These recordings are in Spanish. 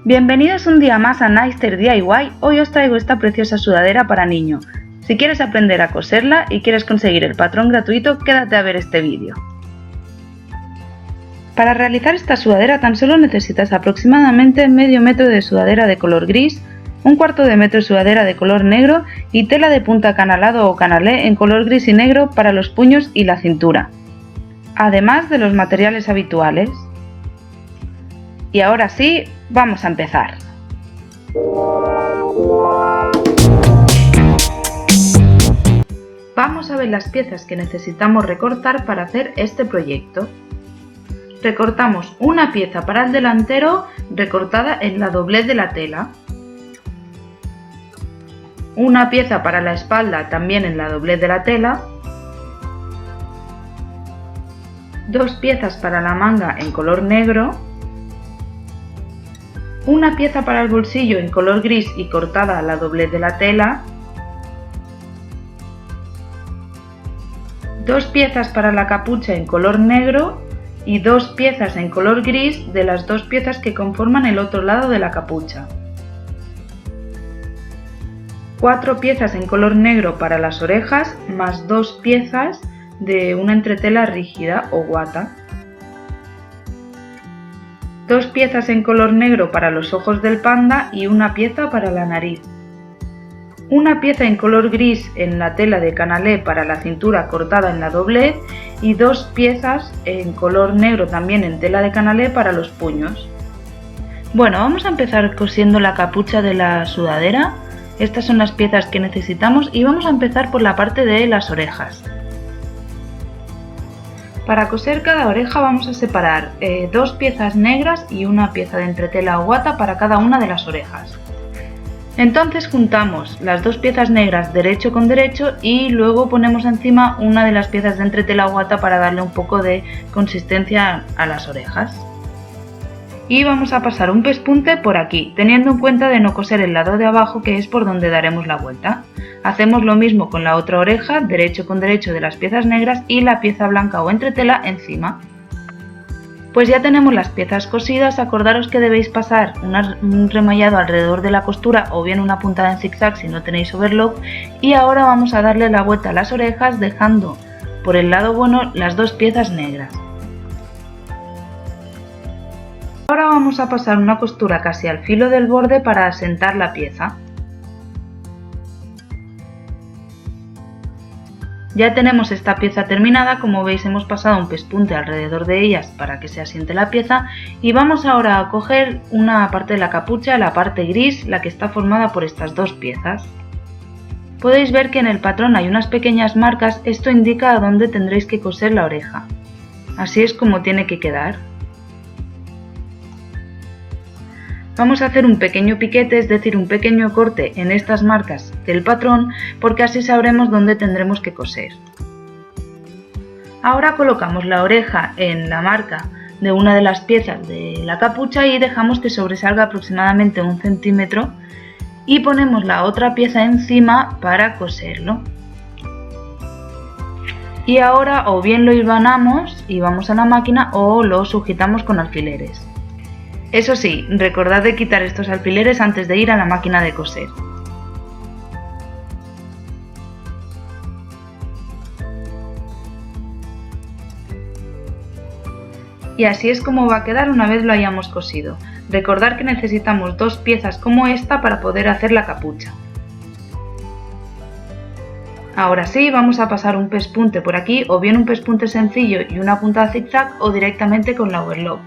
Bienvenidos un día más a Naister DIY. Hoy os traigo esta preciosa sudadera para niño. Si quieres aprender a coserla y quieres conseguir el patrón gratuito, quédate a ver este vídeo. Para realizar esta sudadera tan solo necesitas aproximadamente medio metro de sudadera de color gris, un cuarto de metro de sudadera de color negro y tela de punta canalado o canalé en color gris y negro para los puños y la cintura, además de los materiales habituales. Y ahora sí, vamos a empezar. Vamos a ver las piezas que necesitamos recortar para hacer este proyecto. Recortamos una pieza para el delantero recortada en la doblez de la tela, una pieza para la espalda también en la doblez de la tela, dos piezas para la manga en color negro, una pieza para el bolsillo en color gris y cortada a la doblez de la tela, dos piezas para la capucha en color negro y dos piezas en color gris de las dos piezas que conforman el otro lado de la capucha, cuatro piezas en color negro para las orejas más dos piezas de una entretela rígida o guata, dos piezas en color negro para los ojos del panda y una pieza para la nariz, una pieza en color gris en la tela de canalé para la cintura cortada en la doblez y dos piezas en color negro también en tela de canalé para los puños. Bueno, vamos a empezar cosiendo la capucha de la sudadera. Estas son las piezas que necesitamos y vamos a empezar por la parte de las orejas. Para coser cada oreja vamos a separar dos piezas negras y una pieza de entretela o guata para cada una de las orejas. Entonces juntamos las dos piezas negras derecho con derecho y luego ponemos encima una de las piezas de entretela o guata para darle un poco de consistencia a las orejas. Y vamos a pasar un pespunte por aquí, teniendo en cuenta de no coser el lado de abajo, que es por donde daremos la vuelta. Hacemos lo mismo con la otra oreja, derecho con derecho de las piezas negras y la pieza blanca o entretela encima. Pues ya tenemos las piezas cosidas. Acordaros que debéis pasar un remallado alrededor de la costura o bien una puntada en zigzag si no tenéis overlock, y ahora vamos a darle la vuelta a las orejas dejando por el lado bueno las dos piezas negras. Ahora vamos a pasar una costura casi al filo del borde para asentar la pieza. Ya tenemos esta pieza terminada, como veis hemos pasado un pespunte alrededor de ellas para que se asiente la pieza, y vamos ahora a coger una parte de la capucha, la parte gris, la que está formada por estas dos piezas. Podéis ver que en el patrón hay unas pequeñas marcas, esto indica a dónde tendréis que coser la oreja. Así es como tiene que quedar. Vamos a hacer un pequeño piquete, es decir, un pequeño corte en estas marcas del patrón, porque así sabremos dónde tendremos que coser. Ahora colocamos la oreja en la marca de una de las piezas de la capucha y dejamos que sobresalga aproximadamente 1 centímetro y ponemos la otra pieza encima para coserlo. Y ahora o bien lo hilvanamos y vamos a la máquina o lo sujetamos con alfileres. Eso sí, recordad de quitar estos alfileres antes de ir a la máquina de coser. Y así es como va a quedar una vez lo hayamos cosido. Recordad que necesitamos dos piezas como esta para poder hacer la capucha. Ahora sí, vamos a pasar un pespunte por aquí, o bien un pespunte sencillo y una puntada zigzag, o directamente con la overlock.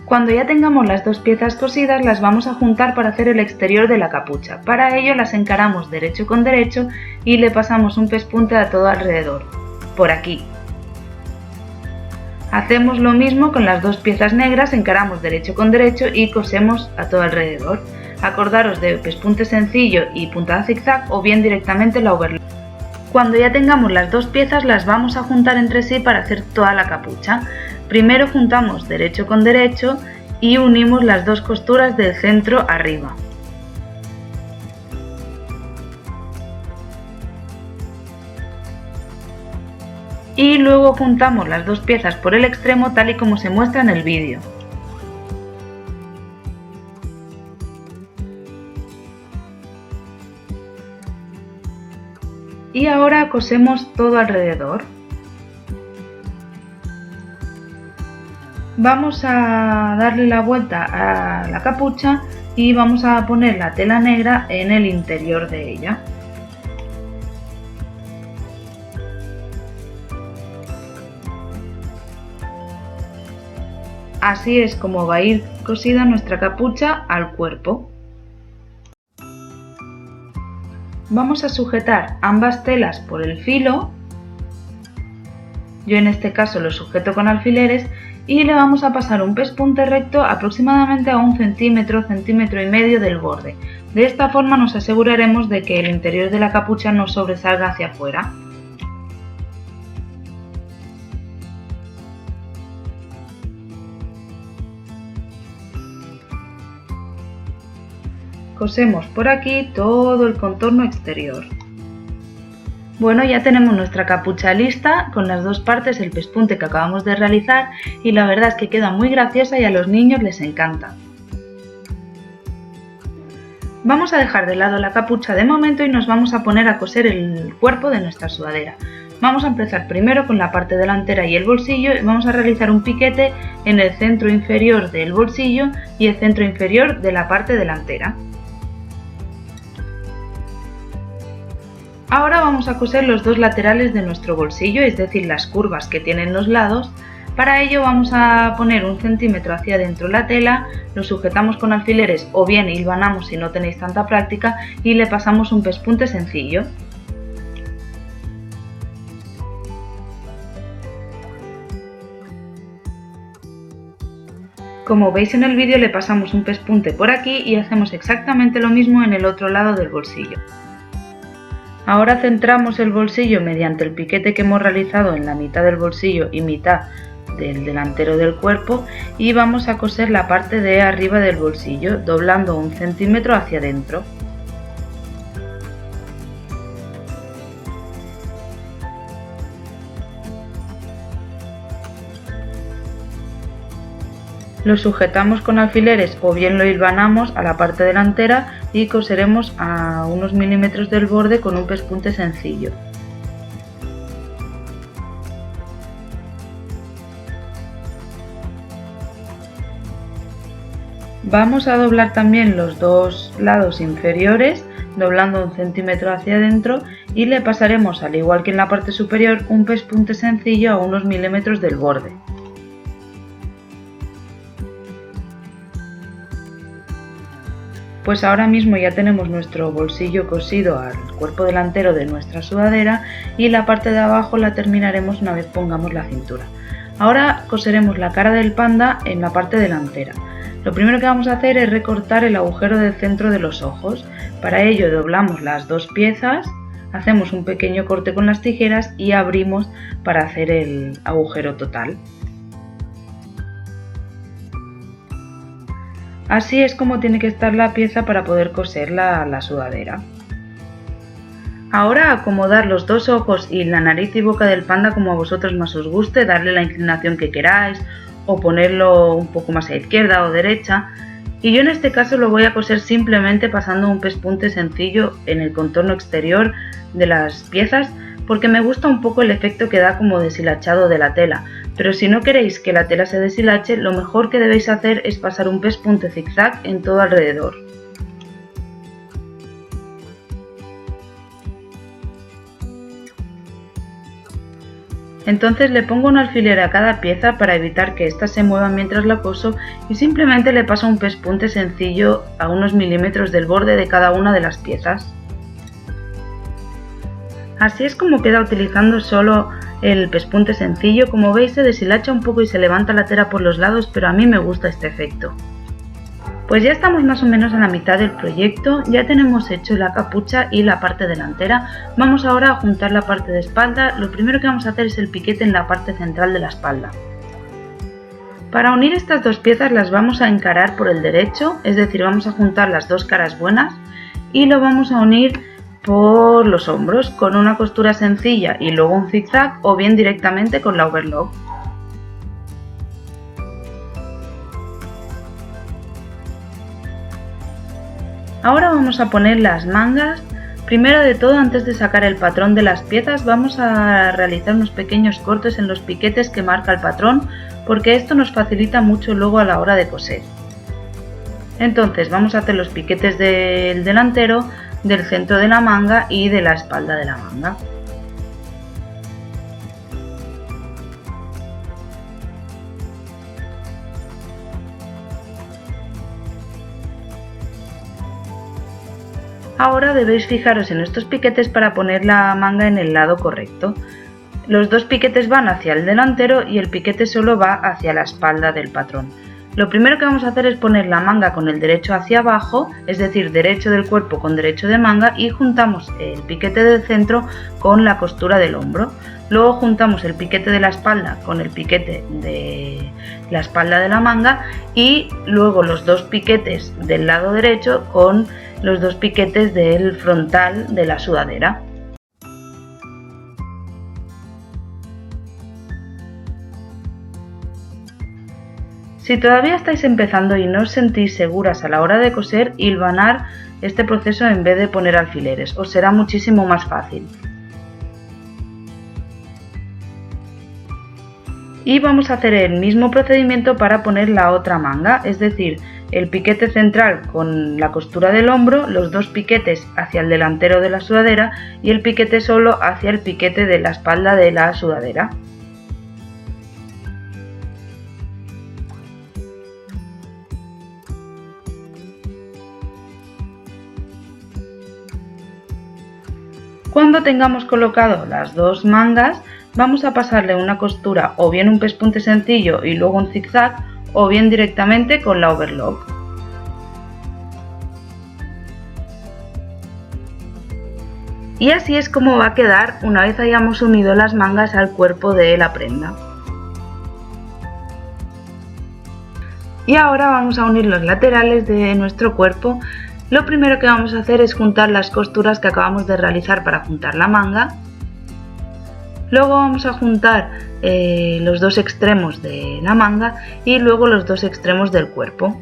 Cuando ya tengamos las dos piezas cosidas, las vamos a juntar para hacer el exterior de la capucha. Para ello las encaramos derecho con derecho y le pasamos un pespunte a todo alrededor, por aquí. Hacemos lo mismo con las dos piezas negras, encaramos derecho con derecho y cosemos a todo alrededor. Acordaros de pespunte sencillo y puntada zigzag o bien directamente la overlock. Cuando ya tengamos las dos piezas las vamos a juntar entre sí para hacer toda la capucha. Primero juntamos derecho con derecho y unimos las dos costuras del centro arriba. y luego juntamos las dos piezas por el extremo tal y como se muestra en el vídeo. Y ahora cosemos todo alrededor. Vamos a darle la vuelta a la capucha y vamos a poner la tela negra en el interior de ella. Así es como va a ir cosida nuestra capucha al cuerpo. Vamos a sujetar ambas telas por el filo. Yo en este caso lo sujeto con alfileres y le vamos a pasar un pespunte recto aproximadamente a 1 centímetro, centímetro y medio del borde. De esta forma nos aseguraremos de que el interior de la capucha no sobresalga hacia afuera. Cosemos por aquí todo el contorno exterior. Bueno, ya tenemos nuestra capucha lista con las dos partes, el pespunte que acabamos de realizar, y la verdad es que queda muy graciosa y a los niños les encanta. Vamos a dejar de lado la capucha de momento y nos vamos a poner a coser el cuerpo de nuestra sudadera. Vamos a empezar primero con la parte delantera y el bolsillo y vamos a realizar un piquete en el centro inferior del bolsillo y el centro inferior de la parte delantera. Ahora vamos a coser los dos laterales de nuestro bolsillo, es decir, las curvas que tienen los lados. Para ello vamos a poner 1 centímetro hacia adentro la tela, lo sujetamos con alfileres o bien hilvanamos si no tenéis tanta práctica y le pasamos un pespunte sencillo. Como veis en el vídeo le pasamos un pespunte por aquí y hacemos exactamente lo mismo en el otro lado del bolsillo. Ahora centramos el bolsillo mediante el piquete que hemos realizado en la mitad del bolsillo y mitad del delantero del cuerpo y vamos a coser la parte de arriba del bolsillo doblando 1 centímetro hacia adentro. Lo sujetamos con alfileres o bien lo hilvanamos a la parte delantera y coseremos a unos milímetros del borde con un pespunte sencillo. Vamos a doblar también los dos lados inferiores, doblando 1 centímetro hacia adentro y le pasaremos, al igual que en la parte superior, un pespunte sencillo a unos milímetros del borde. Pues ahora mismo ya tenemos nuestro bolsillo cosido al cuerpo delantero de nuestra sudadera y la parte de abajo la terminaremos una vez pongamos la cintura. Ahora coseremos la cara del panda en la parte delantera. Lo primero que vamos a hacer es recortar el agujero del centro de los ojos. Para ello doblamos las dos piezas, hacemos un pequeño corte con las tijeras y abrimos para hacer el agujero total. Así es como tiene que estar la pieza para poder coser la sudadera. Ahora acomodar los dos ojos y la nariz y boca del panda como a vosotros más os guste, darle la inclinación que queráis o ponerlo un poco más a izquierda o derecha. Y yo en este caso lo voy a coser simplemente pasando un pespunte sencillo en el contorno exterior de las piezas porque me gusta un poco el efecto que da como deshilachado de la tela. Pero si no queréis que la tela se deshilache, lo mejor que debéis hacer es pasar un pespunte zigzag en todo alrededor. Entonces le pongo un alfiler a cada pieza para evitar que ésta se mueva mientras la coso y simplemente le paso un pespunte sencillo a unos milímetros del borde de cada una de las piezas. Así es como queda utilizando solo el pespunte sencillo. Como veis se deshilacha un poco y se levanta la tela por los lados, pero a mí me gusta este efecto. Pues ya estamos más o menos a la mitad del proyecto, ya tenemos hecho la capucha y la parte delantera. Vamos ahora a juntar la parte de espalda. Lo primero que vamos a hacer es el piquete en la parte central de la espalda. Para unir estas dos piezas las vamos a encarar por el derecho, es decir, vamos a juntar las dos caras buenas y lo vamos a unir por los hombros con una costura sencilla y luego un zigzag o bien directamente con la overlock. Ahora vamos a poner las mangas Primero de todo, antes de sacar el patrón de las piezas, vamos a realizar unos pequeños cortes en los piquetes que marca el patrón, porque esto nos facilita mucho luego a la hora de coser. Entonces vamos a hacer los piquetes del delantero, del centro de la manga y de la espalda de la manga. Ahora debéis fijaros en estos piquetes para poner la manga en el lado correcto. Los dos piquetes van hacia el delantero y el piquete solo va hacia la espalda del patrón. Lo primero que vamos a hacer es poner la manga con el derecho hacia abajo, es decir, derecho del cuerpo con derecho de manga, y juntamos el piquete del centro con la costura del hombro. Luego juntamos el piquete de la espalda con el piquete de la espalda de la manga y luego los dos piquetes del lado derecho con los dos piquetes del frontal de la sudadera. Si todavía estáis empezando y no os sentís seguras a la hora de coser, hilvanar este proceso en vez de poner alfileres, os será muchísimo más fácil. Y vamos a hacer el mismo procedimiento para poner la otra manga, es decir, el piquete central con la costura del hombro, los dos piquetes hacia el delantero de la sudadera y el piquete solo hacia el piquete de la espalda de la sudadera. Cuando tengamos colocado las dos mangas, vamos a pasarle una costura o bien un pespunte sencillo y luego un zigzag, o bien directamente con la overlock. Y así es como va a quedar una vez hayamos unido las mangas al cuerpo de la prenda. Y ahora vamos a unir los laterales de nuestro cuerpo. Lo primero que vamos a hacer es juntar las costuras que acabamos de realizar para juntar la manga. Luego vamos a juntar los dos extremos de la manga y luego los dos extremos del cuerpo.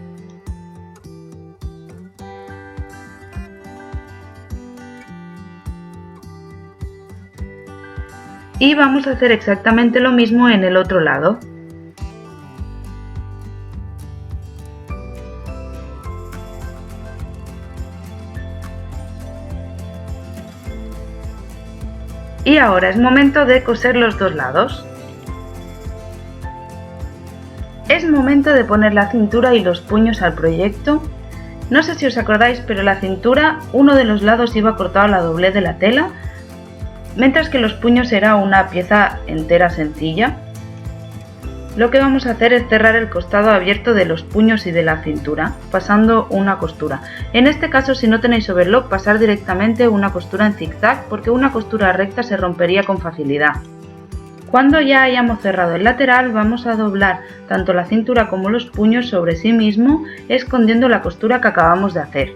Y vamos a hacer exactamente lo mismo en el otro lado. Y ahora es momento de coser los dos lados. Es momento de poner la cintura y los puños al proyecto. No sé si os acordáis, pero la cintura, uno de los lados iba cortado a la doblez de la tela, mientras que los puños era una pieza entera sencilla. Lo que vamos a hacer es cerrar el costado abierto de los puños y de la cintura, pasando una costura. En este caso, si no tenéis overlock, pasar directamente una costura en zigzag, porque una costura recta se rompería con facilidad. Cuando ya hayamos cerrado el lateral, vamos a doblar tanto la cintura como los puños sobre sí mismo, escondiendo la costura que acabamos de hacer.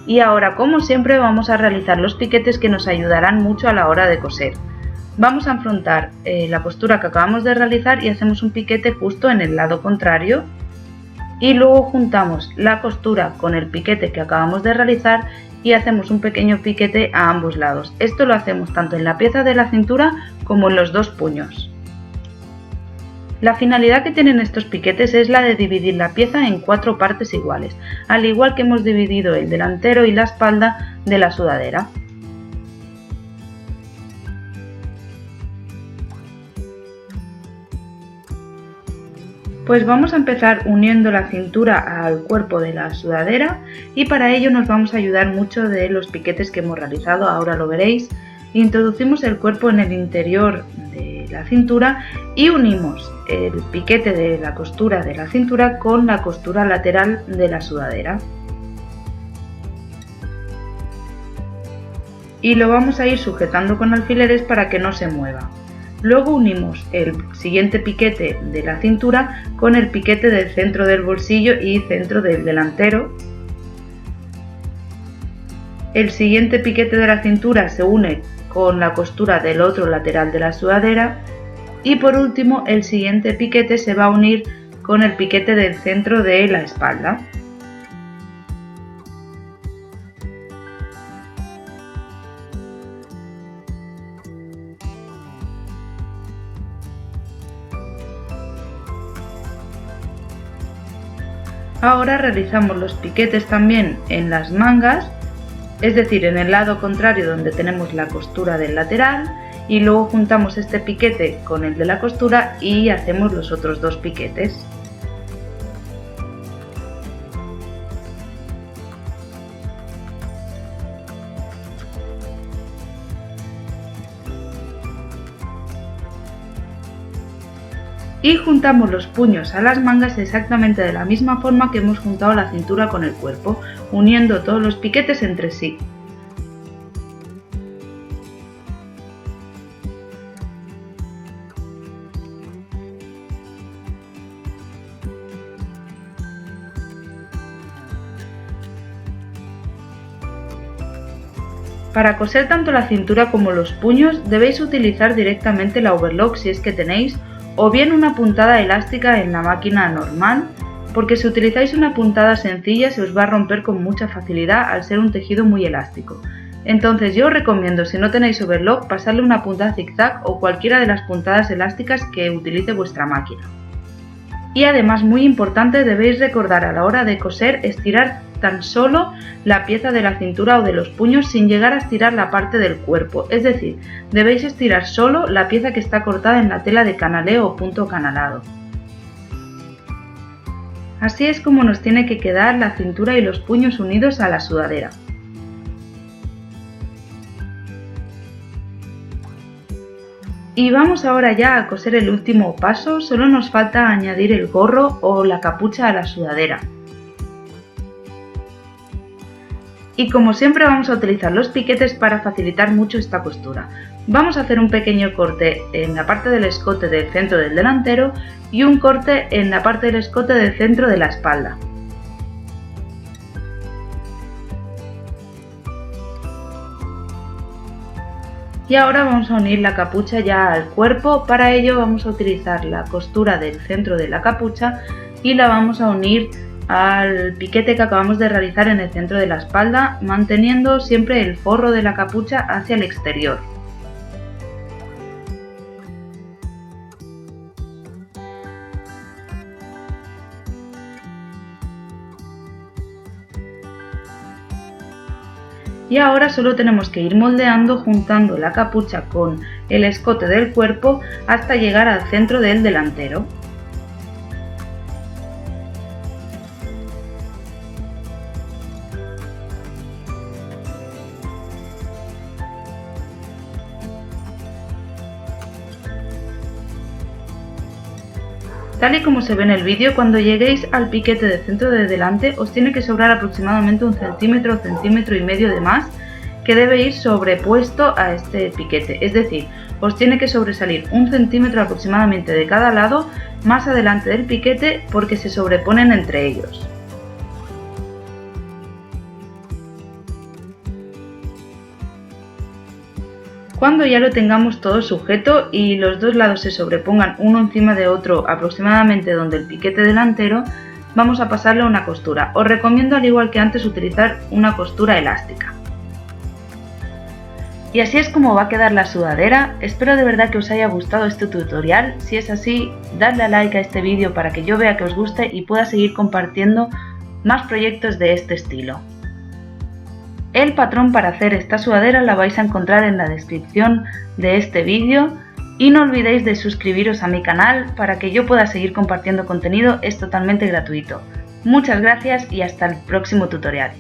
Y ahora, como siempre, vamos a realizar los piquetes que nos ayudarán mucho a la hora de coser. Vamos a enfrentar la costura que acabamos de realizar y hacemos un piquete justo en el lado contrario. Y luego juntamos la costura con el piquete que acabamos de realizar y hacemos un pequeño piquete a ambos lados. Esto lo hacemos tanto en la pieza de la cintura como en los dos puños. La finalidad que tienen estos piquetes es la de dividir la pieza en 4 partes iguales, al igual que hemos dividido el delantero y la espalda de la sudadera. Pues vamos a empezar uniendo la cintura al cuerpo de la sudadera y para ello nos vamos a ayudar mucho de los piquetes que hemos realizado, ahora lo veréis. Introducimos el cuerpo en el interior de la cintura y unimos el piquete de la costura de la cintura con la costura lateral de la sudadera. Y lo vamos a ir sujetando con alfileres para que no se mueva. Luego unimos el siguiente piquete de la cintura con el piquete del centro del bolsillo y centro del delantero. El siguiente piquete de la cintura se une con la costura del otro lateral de la sudadera y por último el siguiente piquete se va a unir con el piquete del centro de la espalda. Ahora realizamos los piquetes también en las mangas, es decir, en el lado contrario donde tenemos la costura del lateral, y luego juntamos este piquete con el de la costura y hacemos los otros dos piquetes. Y juntamos los puños a las mangas exactamente de la misma forma que hemos juntado la cintura con el cuerpo, uniendo todos los piquetes entre sí. Para coser tanto la cintura como los puños debéis utilizar directamente la overlock si es que tenéis, o bien una puntada elástica en la máquina normal, porque si utilizáis una puntada sencilla se os va a romper con mucha facilidad al ser un tejido muy elástico. Entonces yo os recomiendo, si no tenéis overlock, pasarle una puntada zigzag o cualquiera de las puntadas elásticas que utilice vuestra máquina. Y además, muy importante, debéis recordar a la hora de coser estirar tan solo la pieza de la cintura o de los puños sin llegar a estirar la parte del cuerpo, es decir, debéis estirar solo la pieza que está cortada en la tela de canaleo o punto canalado. Así es como nos tiene que quedar la cintura y los puños unidos a la sudadera. Y vamos ahora ya a coser el último paso, solo nos falta añadir el gorro o la capucha a la sudadera. Y como siempre vamos a utilizar los piquetes para facilitar mucho esta costura. Vamos a hacer un pequeño corte en la parte del escote del centro del delantero y un corte en la parte del escote del centro de la espalda. Y ahora vamos a unir la capucha ya al cuerpo. Para ello vamos a utilizar la costura del centro de la capucha y la vamos a unir al piquete que acabamos de realizar en el centro de la espalda, manteniendo siempre el forro de la capucha hacia el exterior. Y ahora solo tenemos que ir moldeando juntando la capucha con el escote del cuerpo hasta llegar al centro del delantero. Tal y como se ve en el vídeo, cuando lleguéis al piquete del centro de delante os tiene que sobrar aproximadamente 1 centímetro o centímetro y medio de más, que debe ir sobrepuesto a este piquete, es decir, os tiene que sobresalir 1 centímetro aproximadamente de cada lado más adelante del piquete porque se sobreponen entre ellos. Cuando ya lo tengamos todo sujeto y los dos lados se sobrepongan uno encima de otro aproximadamente donde el piquete delantero, vamos a pasarle una costura. Os recomiendo, al igual que antes, utilizar una costura elástica. Y así es como va a quedar la sudadera. Espero de verdad que os haya gustado este tutorial. Si es así, dadle a like a este vídeo para que yo vea que os guste y pueda seguir compartiendo más proyectos de este estilo. El patrón para hacer esta sudadera la vais a encontrar en la descripción de este vídeo y no olvidéis de suscribiros a mi canal para que yo pueda seguir compartiendo contenido, es totalmente gratuito. Muchas gracias y hasta el próximo tutorial.